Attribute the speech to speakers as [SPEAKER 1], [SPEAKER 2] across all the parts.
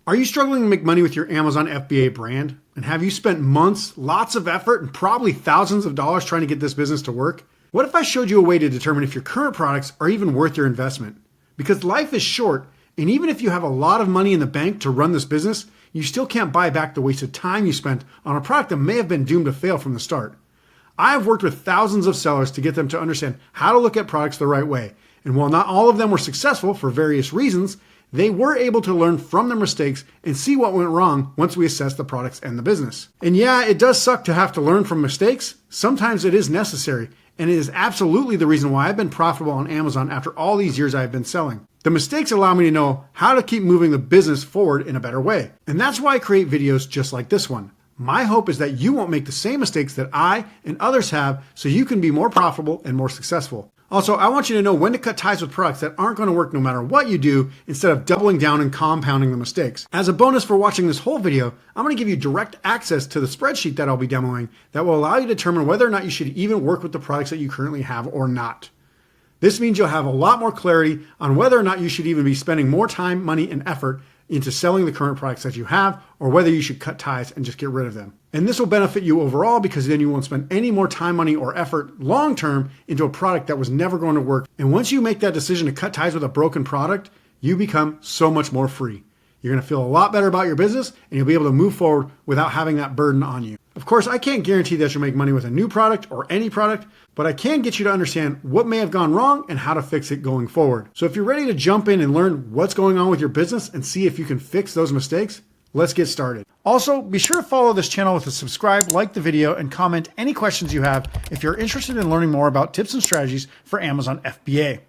[SPEAKER 1] Are you struggling to make money with your Amazon FBA brand? And have you spent months, lots of effort, and probably thousands of dollars trying to get this business to work? What if I showed you a way to determine if your current products are even worth your investment? Because life is short, and even if you have a lot of money in the bank to run this business, you still can't buy back the wasted time you spent on a product that may have been doomed to fail from the start. I've worked with thousands of sellers to get them to understand how to look at products the right way. And while not all of them were successful for various reasons, they were able to learn from their mistakes and see what went wrong once we assessed the products and the business. And yeah, it does suck to have to learn from mistakes. Sometimes it is necessary, and it is absolutely the reason why I've been profitable on Amazon after all these years I've been selling. The mistakes allow me to know how to keep moving the business forward in a better way. And that's why I create videos just like this one. My hope is that you won't make the same mistakes that I and others have so you can be more profitable and more successful. Also, I want you to know when to cut ties with products that aren't going to work no matter what you do instead of doubling down and compounding the mistakes. As a bonus for watching this whole video, I'm going to give you direct access to the spreadsheet that I'll be demoing that will allow you to determine whether or not you should even work with the products that you currently have or not. This means you'll have a lot more clarity on whether or not you should even be spending more time, money, and effort into selling the current products that you have, or whether you should cut ties and just get rid of them. And this will benefit you overall because then you won't spend any more time, money, or effort long-term into a product that was never going to work. And once you make that decision to cut ties with a broken product, you become so much more free. You're going to feel a lot better about your business and you'll be able to move forward without having that burden on you. Of course, I can't guarantee that you'll make money with a new product or any product, but I can get you to understand what may have gone wrong and how to fix it going forward. So if you're ready to jump in and learn what's going on with your business and see if you can fix those mistakes, let's get started. Also, be sure to follow this channel with a subscribe, like the video, and comment any questions you have if you're interested in learning more about tips and strategies for Amazon FBA.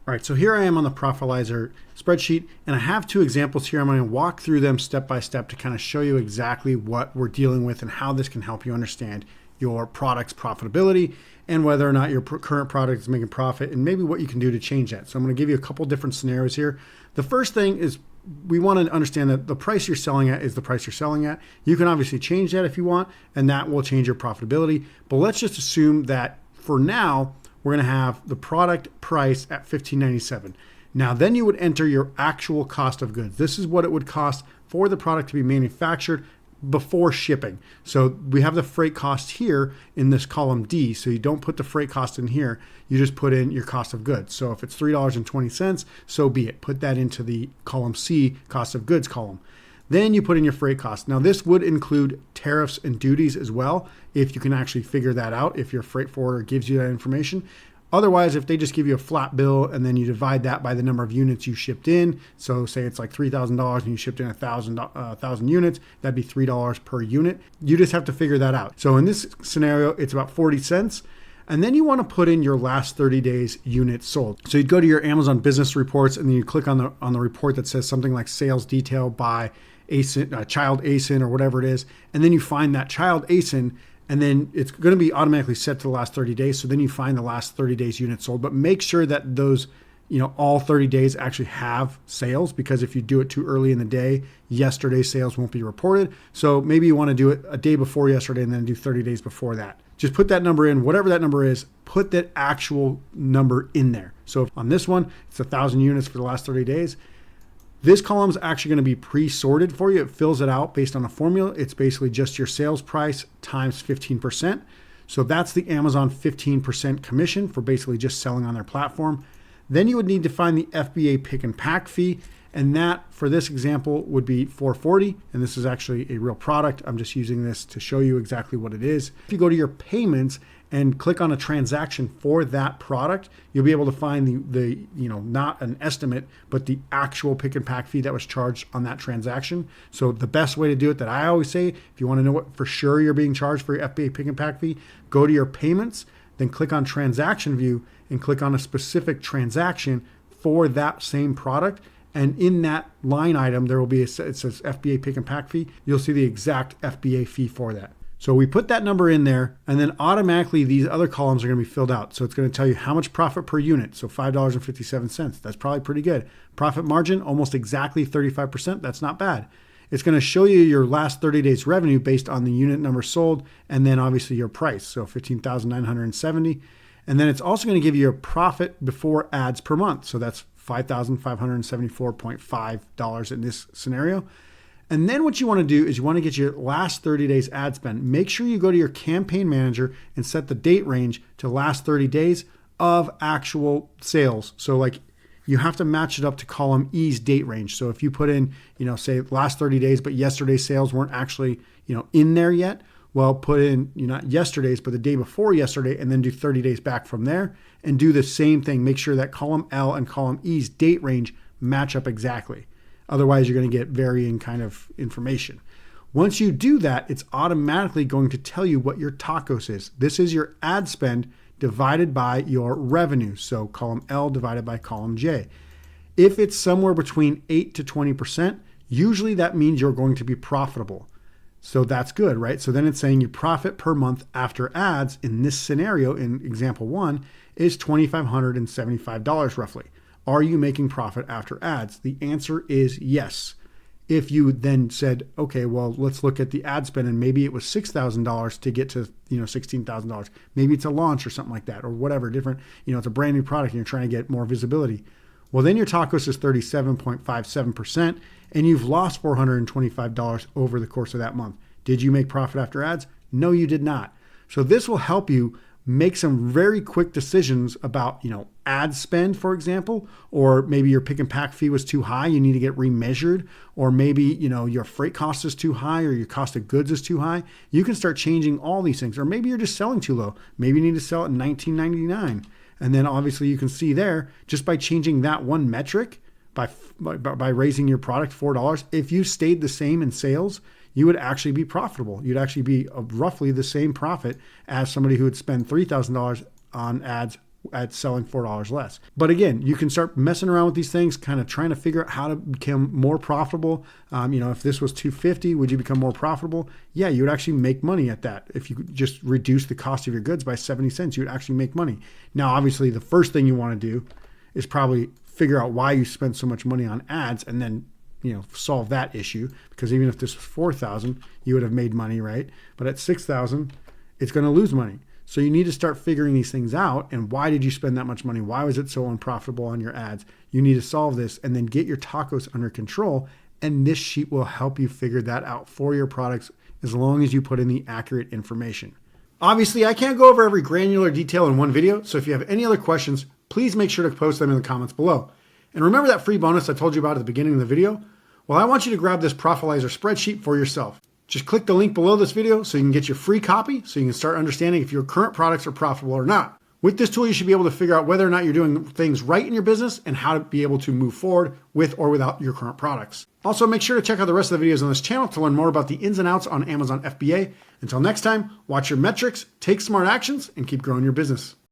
[SPEAKER 1] All right, so here I am on the Profitability spreadsheet, and I have two examples here. I'm going to walk through them step by step to kind of show you exactly what we're dealing with and how this can help you understand your product's profitability and whether or not your current product is making profit and maybe what you can do to change that. So I'm going to give you a couple different scenarios here. The first thing is we want to understand that the price you're selling at is the price you're selling at. You can obviously change that if you want, and that will change your profitability. But let's just assume that for now, we're going to have the product price at $15.97. Now, then you would enter your actual cost of goods. This is what it would cost for the product to be manufactured before shipping. So we have the freight cost here in this column D. So you don't put the freight cost in here. You just put in your cost of goods. So if it's $3.20, so be it. Put that into the column C, cost of goods column. Then you put in your freight cost. Now this would include tariffs and duties as well, if you can actually figure that out, if your freight forwarder gives you that information. Otherwise, if they just give you a flat bill and then you divide that by the number of units you shipped in, so say it's like $3,000 and you shipped in 1,000 units, that'd be $3 per unit. You just have to figure that out. So in this scenario, it's about 40 cents. And then you want to put in your last 30 days units sold. So you'd go to your Amazon business reports and then you click on the report that says something like sales detail by ASIN, child ASIN or whatever it is. And then you find that child ASIN, and then it's going to be automatically set to the last 30 days. So then you find the last 30 days units sold, but make sure that those, all 30 days actually have sales, because if you do it too early in the day, yesterday's sales won't be reported. So maybe you want to do it a day before yesterday and then do 30 days before that. Just put that number in, whatever that number is, put that actual number in there. So on this one, it's 1,000 units for the last 30 days. This column is actually going to be pre-sorted for you. It fills it out based on a formula. It's basically just your sales price times 15%. So that's the Amazon 15% commission for basically just selling on their platform. Then you would need to find the FBA pick and pack fee. And that, for this example, would be $4.40. And this is actually a real product. I'm just using this to show you exactly what it is. If you go to your payments and click on a transaction for that product, you'll be able to find the not an estimate, but the actual pick and pack fee that was charged on that transaction. So the best way to do it that I always say, if you want to know what for sure you're being charged for your FBA pick and pack fee, go to your payments, then click on transaction view and click on a specific transaction for that same product. And in that line item, there will be, it says FBA pick and pack fee. You'll see the exact FBA fee for that. So we put that number in there, and then automatically these other columns are going to be filled out. So it's going to tell you how much profit per unit. So $5.57. That's probably pretty good. Profit margin, almost exactly 35%. That's not bad. It's going to show you your last 30 days revenue based on the unit number sold, and then obviously your price. So 15,970. And then it's also going to give you a profit before ads per month. So that's $5,574.5 in this scenario. And then what you want to do is you want to get your last 30 days ad spend. Make sure you go to your campaign manager and set the date range to last 30 days of actual sales. So like you have to match it up to column E's date range. So if you put in, say last 30 days, but yesterday's sales weren't actually, in there yet, well, put in, not yesterday's, but the day before yesterday, and then do 30 days back from there and do the same thing. Make sure that column L and column E's date range match up exactly. Otherwise, you're going to get varying kind of information. Once you do that, it's automatically going to tell you what your tacos is. This is your ad spend divided by your revenue. So column L divided by column J. If it's somewhere between 8 to 20%, usually that means you're going to be profitable. So that's good, right? So then it's saying your profit per month after ads in this scenario, in example 1, is $2,575 roughly. Are you making profit after ads? The answer is yes. If you then said, okay, well, let's look at the ad spend, and maybe it was $6,000 to get to, $16,000. Maybe it's a launch or something like that, or whatever, different, it's a brand new product and you're trying to get more visibility. Well, then your tacos is 37.57%, and you've lost $425 over the course of that month. Did you make profit after ads? No, you did not. So this will help you make some very quick decisions about, ad spend, for example, or maybe your pick and pack fee was too high. You need to get remeasured, or maybe, your freight cost is too high or your cost of goods is too high. You can start changing all these things, or maybe you're just selling too low. Maybe you need to sell at $19.99. And then obviously you can see there, just by changing that one metric, by raising your product $4, if you stayed the same in sales, you would actually be profitable. You'd actually be roughly the same profit as somebody who would spend $3,000 on ads at selling $4 less. But again, you can start messing around with these things, kind of trying to figure out how to become more profitable. If this was $250, would you become more profitable? Yeah, you would actually make money at that. If you could just reduce the cost of your goods by 70 cents, you would actually make money. Now, obviously, the first thing you want to do is probably figure out why you spent so much money on ads, and then solve that issue, because even if this was 4,000, you would have made money, right? But at 6,000, it's going to lose money. So you need to start figuring these things out. And why did you spend that much money? Why was it so unprofitable on your ads? You need to solve this and then get your tacos under control. And this sheet will help you figure that out for your products as long as you put in the accurate information. Obviously, I can't go over every granular detail in one video. So if you have any other questions, please make sure to post them in the comments below. And remember that free bonus I told you about at the beginning of the video? Well, I want you to grab this Profitalizer spreadsheet for yourself. Just click the link below this video so you can get your free copy, so you can start understanding if your current products are profitable or not. With this tool, you should be able to figure out whether or not you're doing things right in your business and how to be able to move forward with or without your current products. Also, make sure to check out the rest of the videos on this channel to learn more about the ins and outs on Amazon FBA. Until next time, watch your metrics, take smart actions, and keep growing your business.